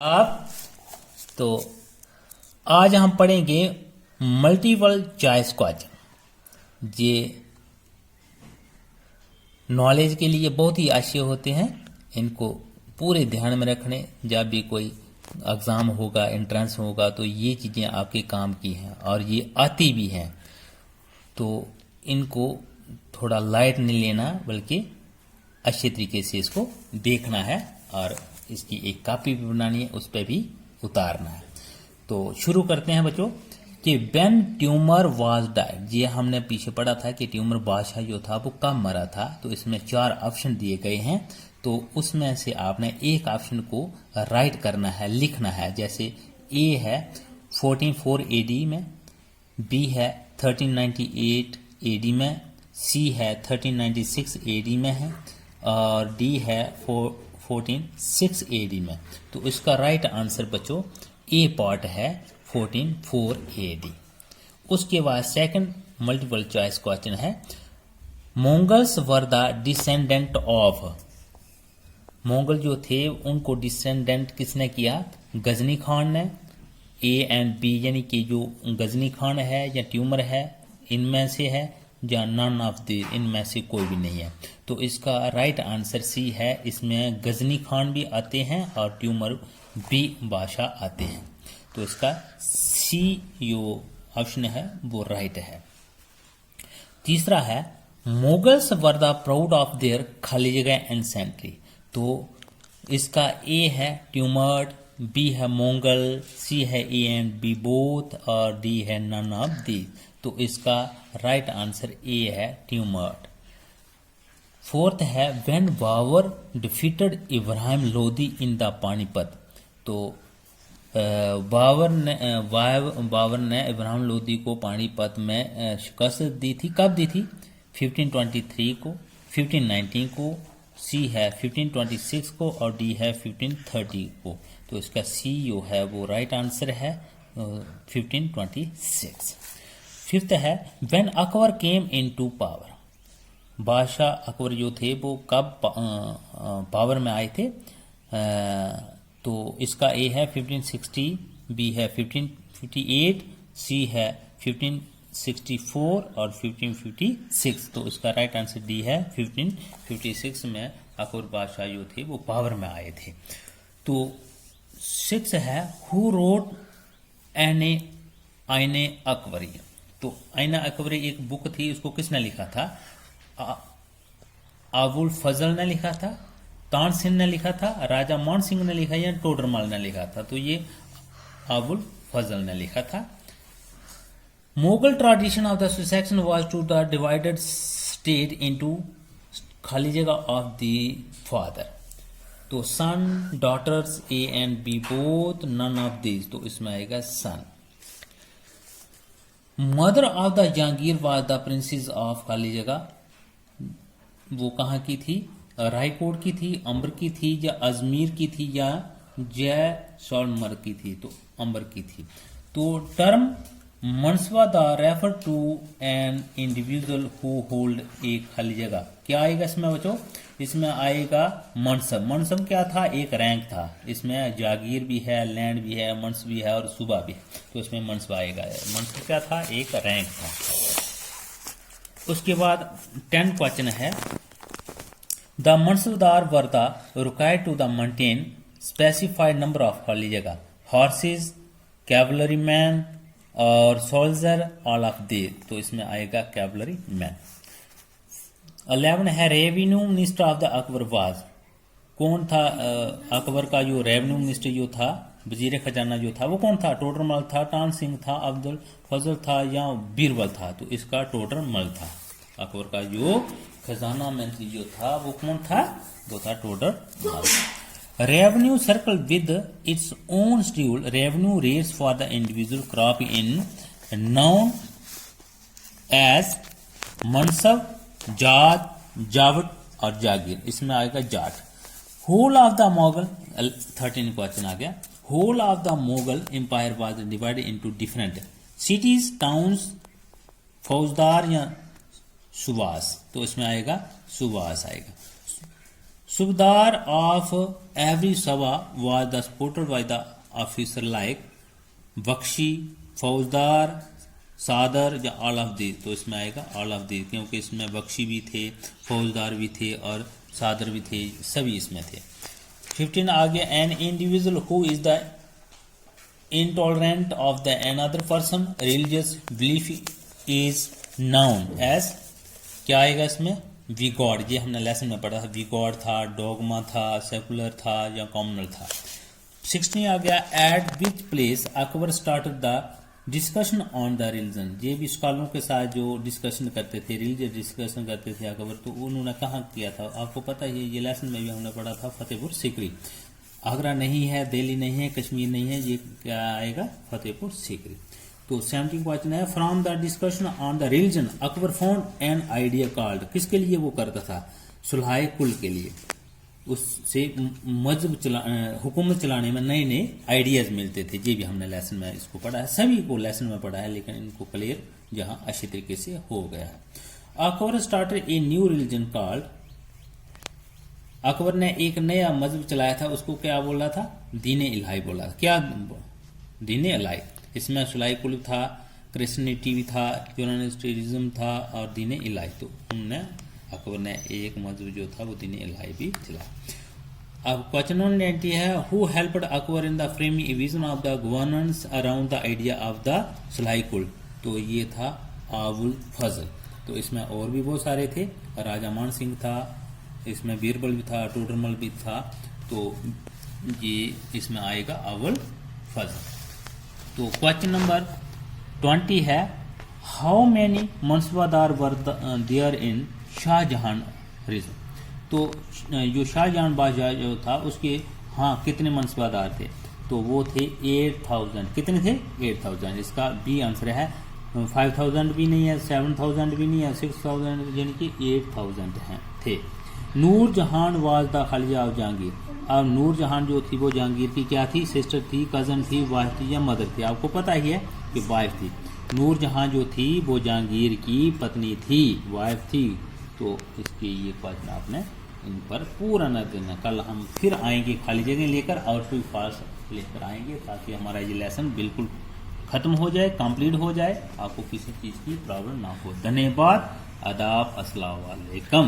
आप तो आज हम पढ़ेंगे मल्टीपल चॉइस क्वेश्चन। ये नॉलेज के लिए बहुत ही अच्छे होते हैं। इनको पूरे ध्यान में रखने, जब भी कोई एग्ज़ाम होगा, एंट्रेंस होगा, तो ये चीज़ें आपके काम की हैं और ये आती भी हैं। तो इनको थोड़ा लाइट नहीं लेना, बल्कि अच्छे तरीके से इसको देखना है और इसकी एक कॉपी भी बनानी है, उस पर भी उतारना है। तो शुरू करते हैं बच्चों कि व्हेन ट्यूमर वाज डाइड, ये हमने पीछे पढ़ा था कि ट्यूमर बादशाह जो था वो कब मरा था। तो इसमें 4 ऑप्शन दिए गए हैं, तो उसमें से आपने एक ऑप्शन को राइट करना है, लिखना है। जैसे ए है 1404 AD में, बी है 1398 AD में, सी है 1396 AD में है और डी है 1406 AD में। तो इसका राइट आंसर बच्चों ए पार्ट है 1404 AD। उसके बाद सेकंड मल्टीपल चॉइस क्वेश्चन है, Mughals were the descendant of, Mughal जो थे उनको डिसेंडेंट किसने किया? गजनी खान ने। ए एंड बी यानी कि जो गजनी खान है या ट्यूमर है, इनमें से है, या नन ऑफ द, इनमें से कोई भी नहीं है। तो इसका राइट आंसर सी है। इसमें गजनी खान भी आते हैं और ट्यूमर बी बादशाह आते हैं। तो इसका सी जो ऑप्शन है वो राइट है। तीसरा है, Mughals were the proud of their खाली जगह एंड सेंट्री। तो इसका ए है ट्यूमर, बी है मोंगल, सी है ए एंड बी बोथ और डी है नन ऑफ दी। तो इसका राइट आंसर ए है ट्यूमर। फोर्थ है, when Babur defeated Ibrahim Lodi in the Panipat. तो बाबर ने इब्राहिम लोदी को पानीपत में शिकस्त दी थी। कब दी थी? 1523 को, 1519 को, सी है 1526 को और डी है 1530 को। तो इसका सी जो है वो राइट आंसर है 1526। फिफ्थ है, when Akbar came into power, बादशाह अकबर जो थे वो कब पावर में आए थे? तो इसका ए है 1560, बी है 1558, सी है 1564 और 1556। तो इसका राइट आंसर डी है 1556 में अकबर बादशाह जो थे वो पावर में आए थे। तो 6 है, हु रोट आईने अकबरी। तो आईना अकबरी एक बुक थी, उसको किसने लिखा था? अबुल फजल ने लिखा था, तानसेन ने लिखा था, राजा मान सिंह ने लिखा या टोडरमल ने लिखा था? तो ये अबुल फजल ने लिखा था। Mughal tradition of the succession was to the divided state into खाली जगह ऑफ द फादर। तो son, daughters, A and B both, none of these. तो इसमें आएगा son. Mother of the Jahangir was the princess of खाली जगह, वो कहाँ की थी? रायकोट की थी, अंबर की थी, या अजमेर की थी, या जैसलमेर की थी? तो अंबर की थी। तो term mansabdar refer to an individual who hold a खाली जगह, क्या आएगा इसमें बच्चों? इसमें आएगा मनसब। मनसब क्या था? एक रैंक था। इसमें जागीर भी है, लैंड भी है, मनस भी है और सूबा भी है। तो इसमें मनसब आएगा। मनसब क्या था? एक रैंक था। उसके बाद 10 क्वेश्चन है, the mansabdar were the required to the maintain specified number of खाली जगह, हॉर्सेज, कैवलरी मैन और सोल्जर, ऑल ऑफ दे। तो इसमें आएगा कैवलरी मैन। 11 है, revenue minister of the Akbar was, कौन था? अकबर का जो रेवेन्यू मिनिस्टर जो था, वजीर खजाना जो था, वो कौन था? टोडरमल था, तान सिंह था, अब्दुल फजल था या बीरबल था? तो इसका टोडरमल था। अकबर का जो खजाना मंत्री जो था वो कौन था? वो था Todarmal. Revenue circle with its own schedule revenue rates for the individual crop in known as mansab, jat, जावट और जागीर। इसमें आएगा jat. Whole of the Mughal, 13 question आ गया। Whole of the Mughal empire was divided into different cities, towns, faujdar या सुबास। तो इसमें आएगा सुबास आएगा। Subdar of every Sabha was the supported by the officer like Bakshi, फौजदार, सादर या ऑल ऑफ दी। तो इसमें आएगा ऑल ऑफ दी, क्योंकि इसमें बख्शी भी थे, फौजदार भी थे और सादर भी थे, सभी इसमें थे। 15 आ गया, an individual who is the intolerant of the another person religious belief is known as, क्या आएगा इसमें, वी गॉड। ये हमने लेसन में पढ़ा था, वी गॉड था, डॉगमा था, सेकुलर था या कॉमनल था। 16 आ गया, eight which place Akbar started the discussion on the religion. ये भी स्कॉलरों के साथ जो डिस्कशन करते थे, रिलीजियस डिस्कशन करते थे अकबर, तो उन्होंने कहाँ किया था आपको पता है, ये लेसन में भी हमने पढ़ा था, फतेहपुर सीकरी। आगरा नहीं है, दिल्ली नहीं है, कश्मीर नहीं है, ये क्या आएगा, फतेहपुर सीकरी। तो 17 क्वेश्चन है, from the discussion on the religion Akbar found an idea called, किसके लिए वो करता था, सुलह कुल के लिए। उससे मजहब हुकूमत चलाने में नए नए आइडियाज मिलते थे। ये भी हमने लेसन में इसको पढ़ा है, सभी को लेसन में पढ़ा है, लेकिन इनको क्लियर जहाँ अच्छी तरीके से हो गया है। Akbar started a new religion called, Akbar ने एक नया मजहब चलाया था, उसको क्या बोला था, दीन इलाही बोला था। क्या दीन इलाही, इसमें सुलाई कुल था, क्रिश्चियनिटी भी था, यूनानिस्टिज्म था और दीन इलाही। तो उनने अकबर ने एक मजहब जो था वो दीन इलाही भी चलाया। अब क्वेश्चन नंबर 90 है, who helped Akbar in the framing vision of the governance around the idea of the sulh kul. तो ये था अबुल फजल। तो इसमें और भी बहुत सारे थे, राजा मान सिंह था, इसमें बीरबल भी था, टोडरमल भी था, तो ये इसमें आएगा अबुल फजल। तो क्वेश्चन नंबर 20 है, how many mansabdar were there in Shahjahan reign. तो जो शाहजहां बादशाह जो था उसके हाँ कितने मनसूबादार थे, तो वो थे 8000। कितने थे, 8000। इसका बी आंसर है। 5000 भी नहीं है, 7000 भी नहीं है, 6000, यानी कि 8000 हैं थे। नूर जहान was the Khaliya of Jahangir. अब नूर जहान जो थी वो जहांगीर की क्या थी, सिस्टर थी, कजन थी, वाइफ थी या मदर थी। आपको पता ही है कि वाइफ थी। नूर जहां जो थी वो जहांगीर की पत्नी थी, वाइफ थी। तो इसके ये क्वेश्चन आपने इन पर पूरा न देना। कल हम फिर आएंगे खाली जगह लेकर और फिर फाल्स लेकर आएंगे, ताकि हमारा ये लेसन बिल्कुल खत्म हो जाए, कंप्लीट हो जाए, आपको किसी चीज़ की प्रॉब्लम ना हो। धन्यवाद, आदाब, अस्सलाम वालेकुम।